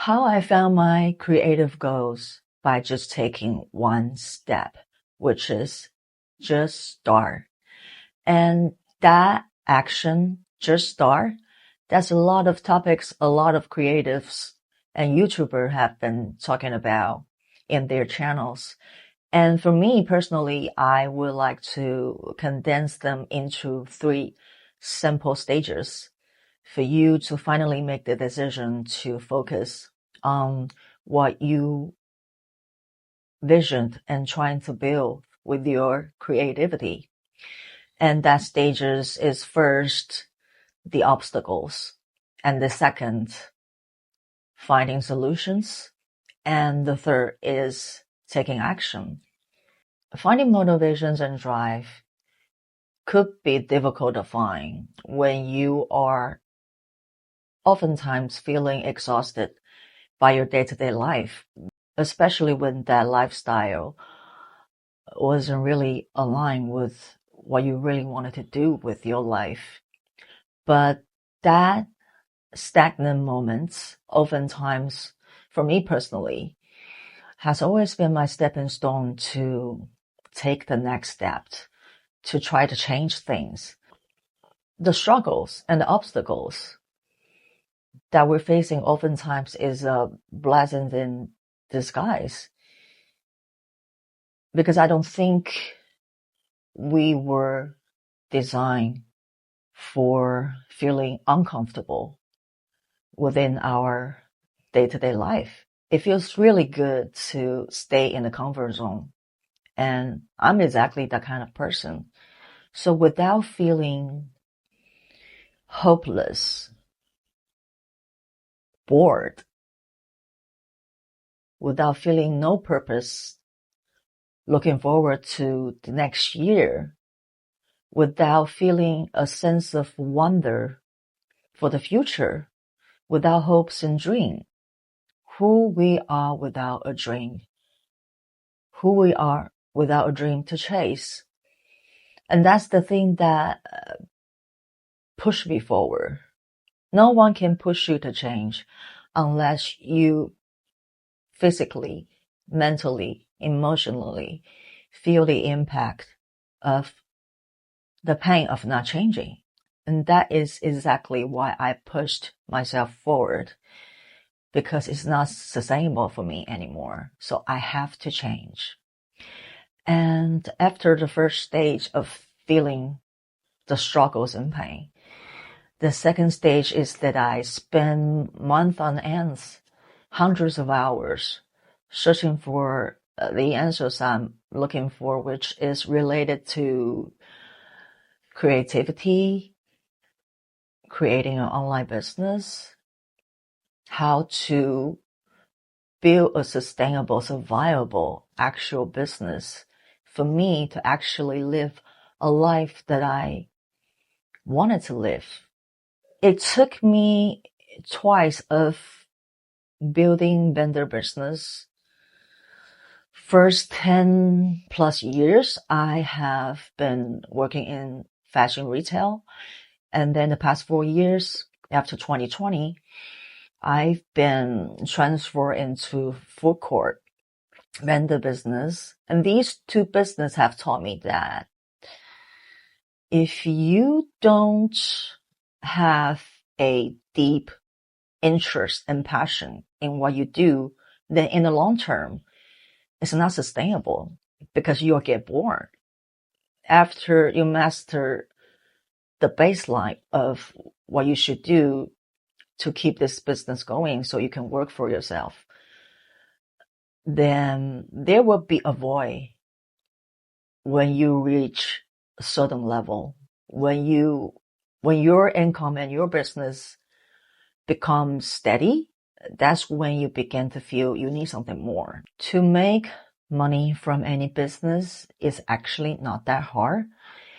How I found my creative goals by just taking one step, which is just start. And that action, just start, that's a lot of topics a lot of creatives and YouTubers have been talking about in their channels. And for me personally, I would like to condense them into 3 simple stages for you to finally make the decision to focus on what you visioned and trying to build with your creativity. And that stages is first the obstacles, and the second finding solutions, and the third is taking action. Finding motivations and drive could be difficult to find when you are oftentimes feeling exhausted by your day-to-day life, especially when that lifestyle wasn't really aligned with what you really wanted to do with your life. But that stagnant moments, oftentimes, for me personally, has always been my stepping stone to take the next step, to try to change things. The struggles and the obstacles that we're facing oftentimes is a blessing in disguise. Because I don't think we were designed for feeling uncomfortable within our day-to-day life. It feels really good to stay in the comfort zone. And I'm exactly that kind of person. So without feeling hopeless, bored, without feeling no purpose, looking forward to the next year, without feeling a sense of wonder for the future, without hopes and dreams, who we are without a dream, who we are without a dream to chase. And that's the thing that pushed me forward. No one can push you to change unless you physically, mentally, emotionally feel the impact of the pain of not changing. And that is exactly why I pushed myself forward, because it's not sustainable for me anymore. So I have to change. And after the first stage of feeling the struggles and pain, the second stage is that I spend months on ends, hundreds of hours, searching for the answers I'm looking for, which is related to creativity, creating an online business, how to build a sustainable, survivable, actual business for me to actually live a life that I wanted to live. It took me twice of building vendor business. First 10 plus years, I have been working in fashion retail. And then the past 4 years, after 2020, I've been transferred into food court vendor business. And these 2 businesses have taught me that if you don't have a deep interest and passion in what you do, then in the long term, it's not sustainable because you'll get bored. After you master the baseline of what you should do to keep this business going so you can work for yourself, then there will be a void when you reach a certain level, when your income and your business becomes steady. That's when you begin to feel you need something more. To make money from any business is actually not that hard.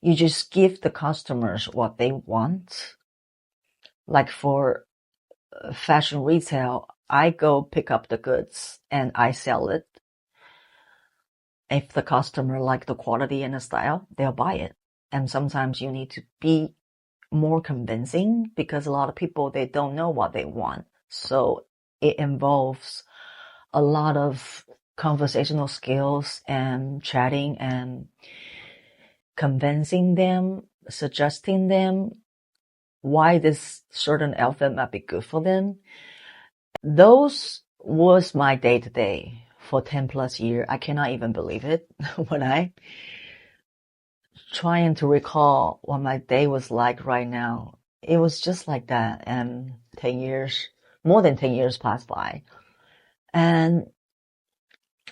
You just give the customers what they want. Like for fashion retail, I go pick up the goods and I sell it. If the customer like the quality and the style, they'll buy it. And sometimes you need to be more convincing because a lot of people, they don't know what they want. So it involves a lot of conversational skills and chatting and convincing them, suggesting them why this certain outfit might be good for them. Those was my day to day for 10 plus years. I cannot even believe it when I trying to recall what my day was like right now. It was just like that. And 10 years, more than 10 years passed by. And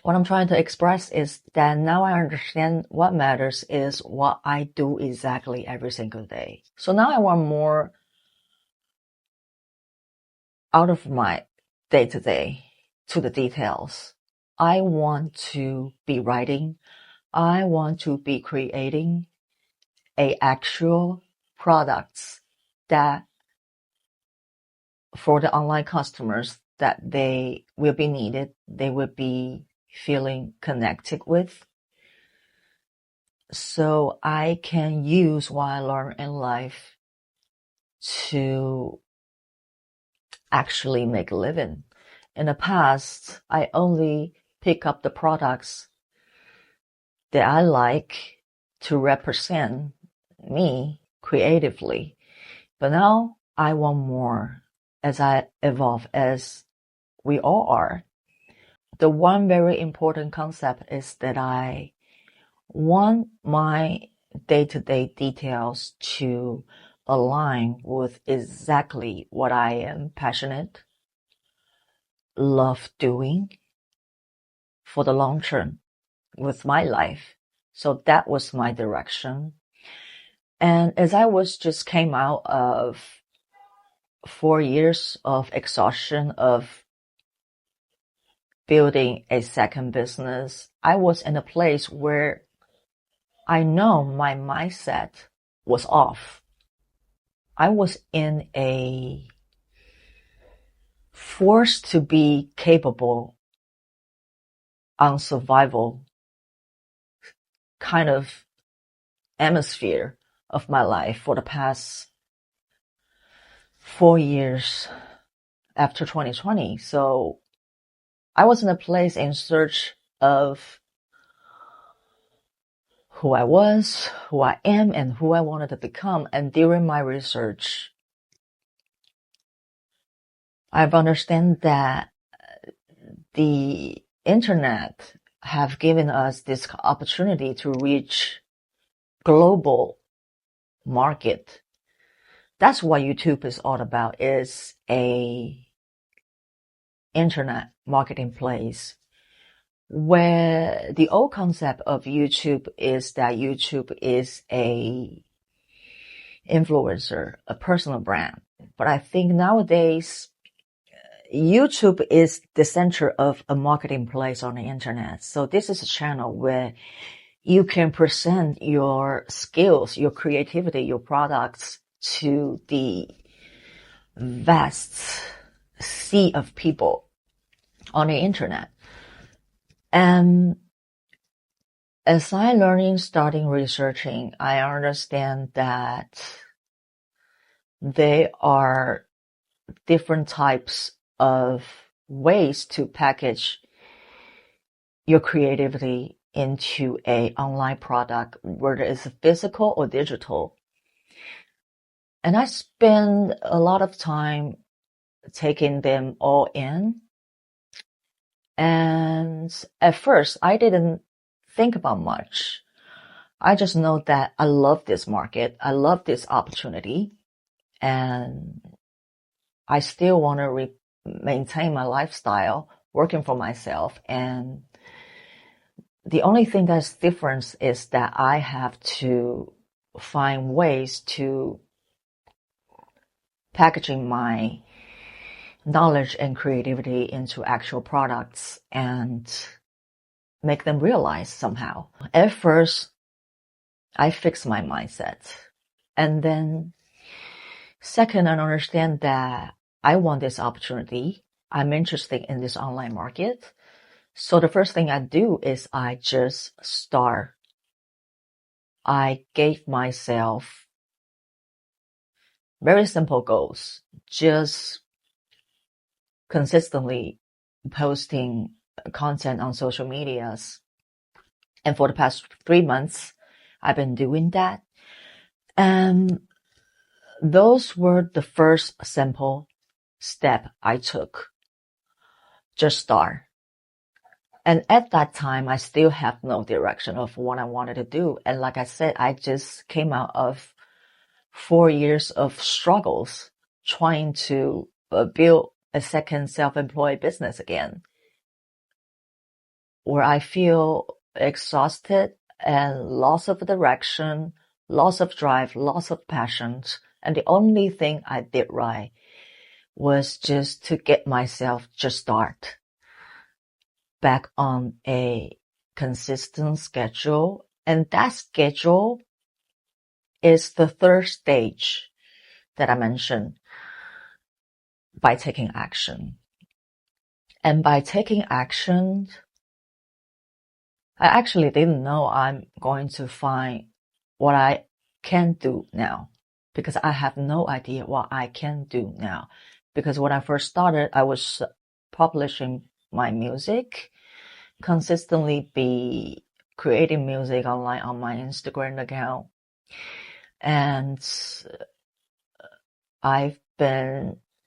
what I'm trying to express is that now I understand what matters is what I do exactly every single day. So now I want more out of my day to day to the details. I want to be writing. I want to be creating a actual products that for the online customers that they will be needed, they will be feeling connected with. So I can use what I learned in life to actually make a living. In the past, I only pick up the products that I like to represent me creatively. But now I want more as I evolve, as we all are. The one very important concept is that I want my day-to-day details to align with exactly what I am passionate, love doing for the long term with my life. So that was my direction. And as I was just came out of 4 years of exhaustion of building a second business, I was in a place where I know my mindset was off. I was in a forced to be capable on survival kind of atmosphere of my life for the past 4 years after 2020. So I was in a place in search of who I was, who I am, and who I wanted to become. And during my research, I've understand that the internet have given us this opportunity to reach global market. That's what YouTube is all about, is a internet marketing place, where the old concept of YouTube is that YouTube is a influencer, a personal brand. But I think nowadays YouTube is the center of a marketing place on the internet. So this is a channel where you can present your skills, your creativity, your products to the vast sea of people on the internet. And as I starting researching, I understand that there are different types of ways to package your creativity into a online product, whether it's physical or digital. And I spend a lot of time taking them all in. And at first, I didn't think about much. I just know that I love this market. I love this opportunity. And I still want to maintain my lifestyle, working for myself. And the only thing that's different is that I have to find ways to packaging my knowledge and creativity into actual products and make them realize somehow. At first, I fixed my mindset. And then second, I understand that I want this opportunity. I'm interested in this online market. So the first thing I do is I just start. I gave myself very simple goals. Just consistently posting content on social medias. And for the past 3 months, I've been doing that. And those were the first simple step I took. Just start. And at that time, I still have no direction of what I wanted to do. And like I said, I just came out of 4 years of struggles trying to build a second self-employed business again, where I feel exhausted and loss of direction, loss of drive, loss of passions. And the only thing I did right was just to get myself just start back on a consistent schedule. And that schedule is the third stage that I mentioned, by taking action. And by taking action, I actually didn't know I'm going to find what I can do now, because I have no idea what I can do now. Because when I first started, I was publishing my music, consistently be creating music online on my Instagram account. And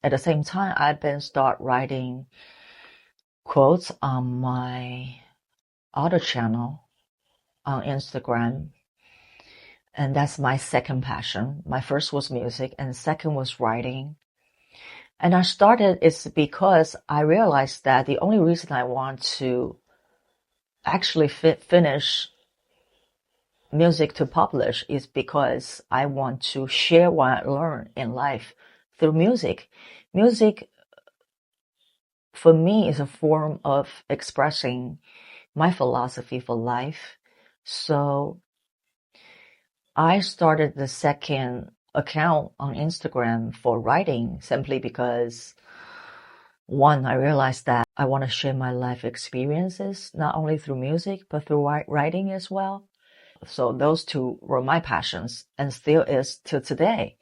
at the same time, I've been start writing quotes on my other channel on Instagram. And that's my second passion. My first was music and second was writing. And I started is because I realized that the only reason I want to actually finish music to publish is because I want to share what I learned in life through music. Music, for me, is a form of expressing my philosophy for life. So I started the second account on Instagram for writing simply because, one, I realized that I want to share my life experiences, not only through music, but through writing as well. So those two were my passions and still is till today.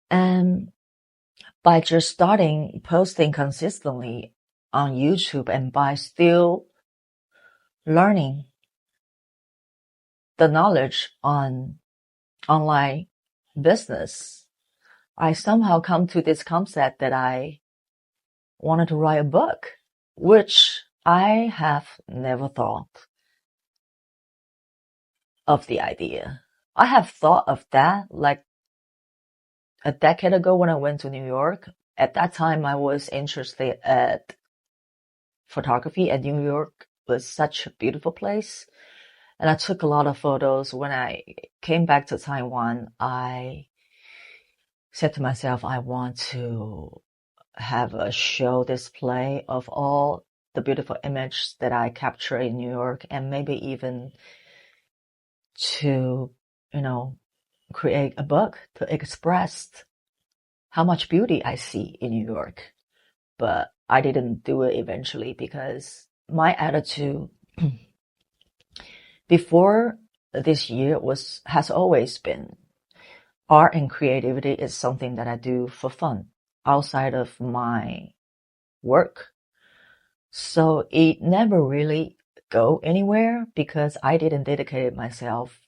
And by just starting posting consistently on YouTube and by still learning the knowledge on online business, I somehow come to this concept that I wanted to write a book, which I have never thought of the idea. I have thought of that like a decade ago when I went to New York. At that time, I was interested at photography, and New York was such a beautiful place. And I took a lot of photos. When I came back to Taiwan, I said to myself, I want to have a show display of all the beautiful images that I capture in New York, and maybe even to, create a book to express how much beauty I see in New York. But I didn't do it eventually because my attitude before this year has always been art and creativity is something that I do for fun outside of my work. So it never really go anywhere because I didn't dedicate myself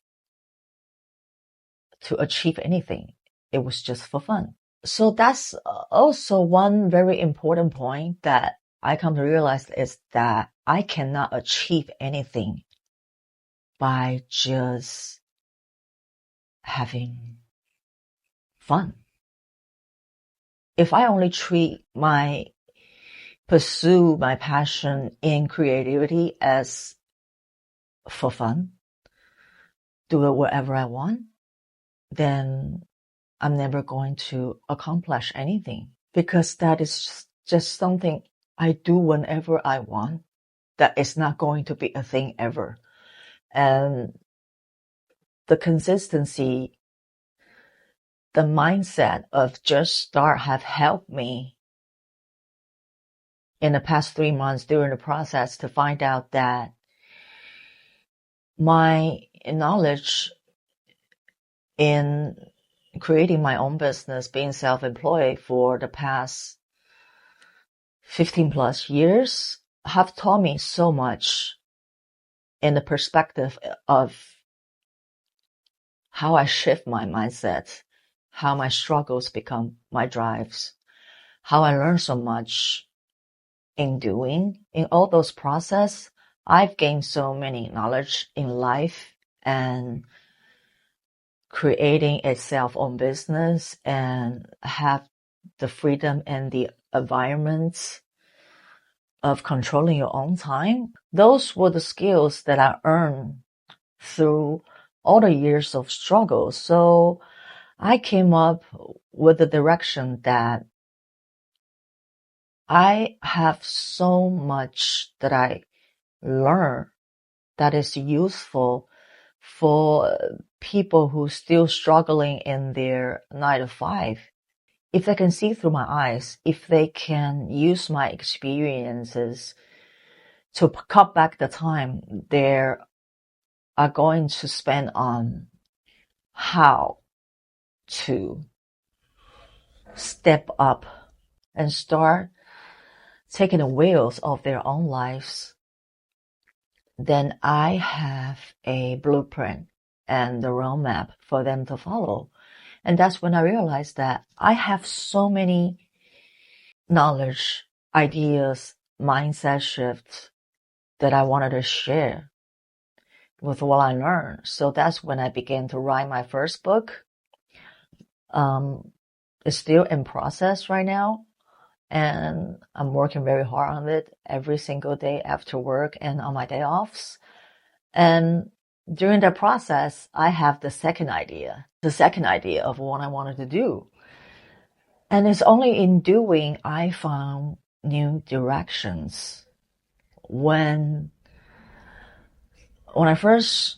to achieve anything. It was just for fun. So that's also one very important point that I come to realize is that I cannot achieve anything by just having fun. If I only pursue my passion in creativity as for fun, do it wherever I want, then I'm never going to accomplish anything, because that is just something I do whenever I want. That is not going to be a thing ever. And the consistency, the mindset of just start have helped me in the past 3 months during the process to find out that my knowledge in creating my own business, being self-employed for the past 15 plus years have taught me so much in the perspective of how I shift my mindset, how my struggles become my drives, how I learn so much in doing. In all those process, I've gained so many knowledge in life and creating a self-owned business and have the freedom and the environment of controlling your own time. Those were the skills that I earned through all the years of struggle. So I came up with the direction that I have so much that I learn that is useful for people who still struggling in their 9 to 5. If they can see through my eyes, if they can use my experiences to cut back the time they are going to spend on how to step up and start taking the wheels of their own lives, then I have a blueprint and the roadmap for them to follow. And that's when I realized that I have so many knowledge, ideas, mindset shifts that I wanted to share with what I learned. So that's when I began to write my first book. It's still in process right now, and I'm working very hard on it every single day after work and on my day offs. And during that process, I have the second idea of what I wanted to do. And it's only in doing I found new directions. When I first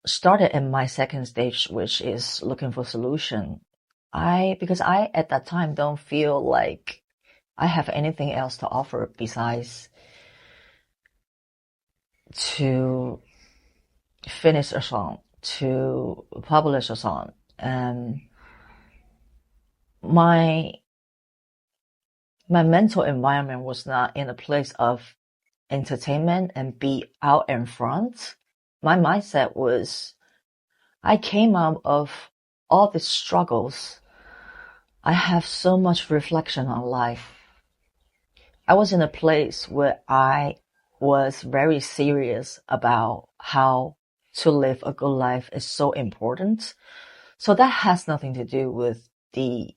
started in my second stage, which is looking for solution, because I at that time don't feel like I have anything else to offer besides to finish a song, to publish a song. And my mental environment was not in a place of entertainment and be out in front. My mindset was, I came out of all the struggles. I have so much reflection on life. I was in a place where I was very serious about how to live a good life is so important. So that has nothing to do with the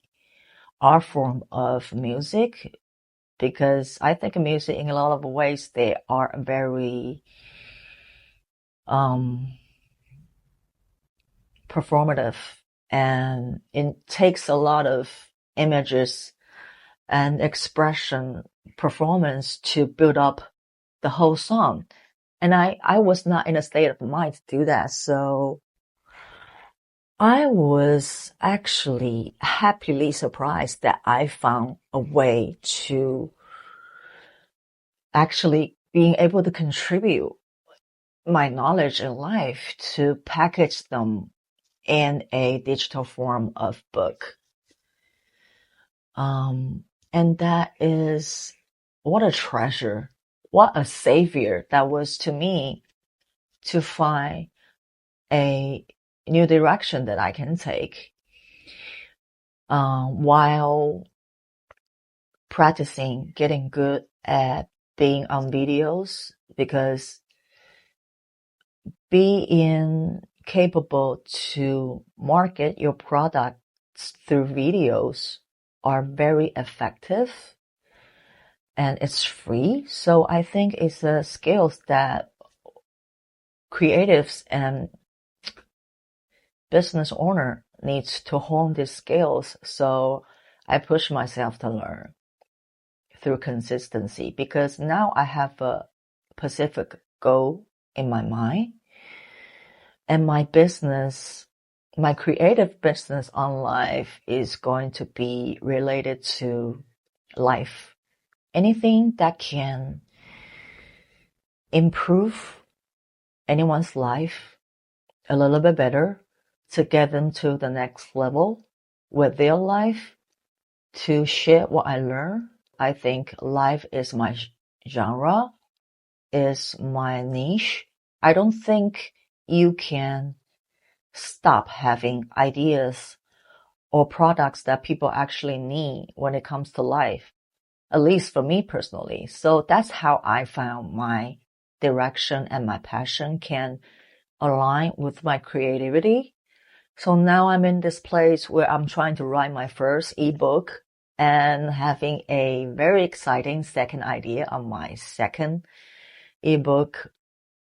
art form of music, because I think music in a lot of ways, they are very performative, and it takes a lot of images and expression performance to build up the whole song. And I was not in a state of mind to do that. So I was actually happily surprised that I found a way to actually being able to contribute my knowledge in life to package them in a digital form of book. And that is, what a treasure, what a savior that was to me, to find a new direction that I can take, while practicing getting good at being on videos, because being capable to market your products through videos are very effective, and it's free. So I think it's a skills that creatives and business owner needs to hone these skills. So I push myself to learn through consistency, because now I have a specific goal in my mind, and my business, my creative business on life is going to be related to life. Anything that can improve anyone's life a little bit better, to get them to the next level with their life, to share what I learned I think life is my genre, is my niche. I don't think you can stop having ideas or products that people actually need when it comes to life, at least for me personally. So that's how I found my direction and my passion can align with my creativity. So now I'm in this place where I'm trying to write my first ebook and having a very exciting second idea on my second ebook.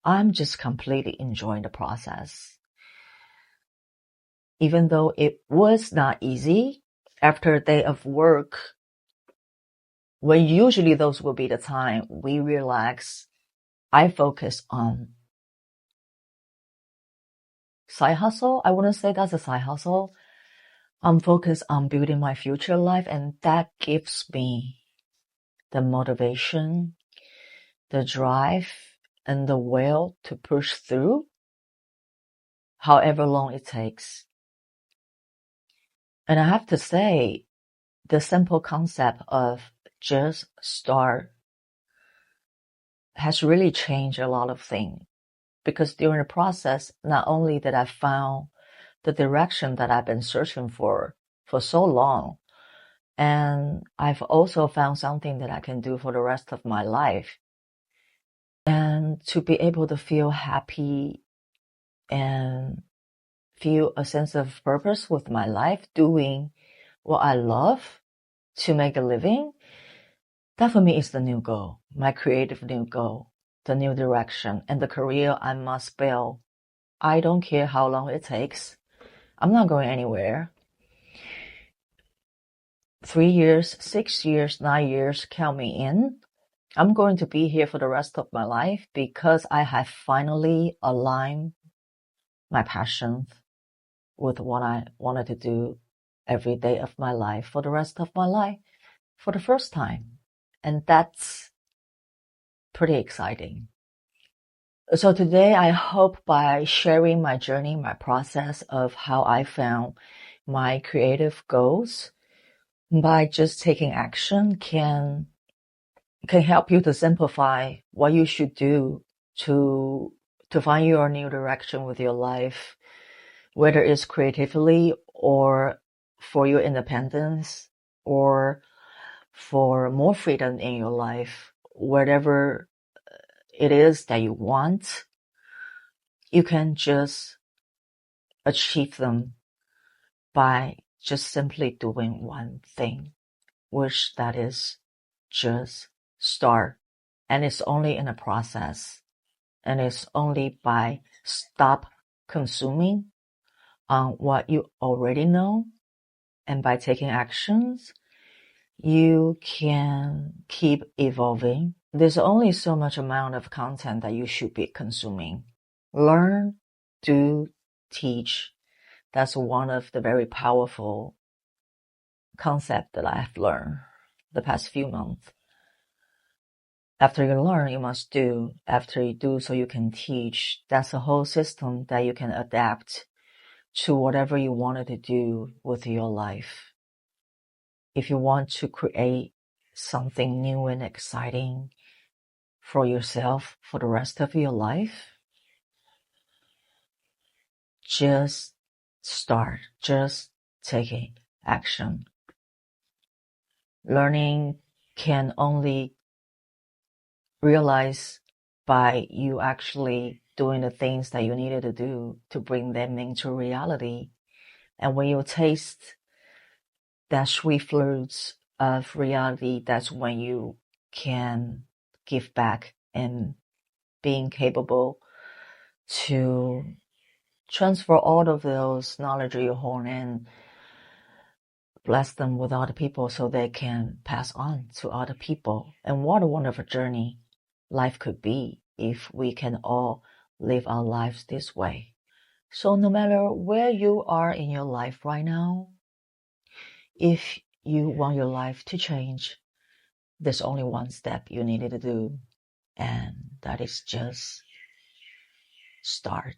I'm just completely enjoying the process. Even though it was not easy after a day of work, when usually those will be the time we relax, I focus on side hustle. I wouldn't say that's a side hustle. I'm focused on building my future life, and that gives me the motivation, the drive, and the will to push through however long it takes. And I have to say, the simple concept of just start has really changed a lot of things. Because during the process, not only did I found the direction that I've been searching for so long, and I've also found something that I can do for the rest of my life. And to be able to feel happy and feel a sense of purpose with my life, doing what I love to make a living, that for me is the new goal, my creative new goal, the new direction, and the career I must build. I don't care how long it takes. I'm not going anywhere. 3 years, 6 years, 9 years, count me in. I'm going to be here for the rest of my life because I have finally aligned my passions with what I wanted to do every day of my life for the rest of my life for the first time. And that's pretty exciting. So today I hope by sharing my journey, my process of how I found my creative goals, by just taking action can help you to simplify what you should do to find your new direction with your life, whether it's creatively or for your independence or for more freedom in your life. Whatever it is that you want, you can just achieve them by just simply doing one thing, which that is just start. And it's only in a process. And it's only by stop consuming on what you already know, and by taking actions, you can keep evolving. There's only so much amount of content that you should be consuming. Learn, do, teach. That's one of the very powerful concepts that I have learned the past few months. After you learn, you must do. After you do, so you can teach. That's a whole system that you can adapt to whatever you wanted to do with your life. If you want to create something new and exciting for yourself for the rest of your life, just start. Just taking action. Learning can only realize by you actually doing the things that you needed to do to bring them into reality. And when you taste that sweet fruits of reality, that's when you can give back and being capable to transfer all of those knowledge you hone in, bless them with other people so they can pass on to other people. And what a wonderful journey life could be if we can all live our lives this way. So no matter where you are in your life right now, if you want your life to change, there's only one step you needed to do, and that is just start.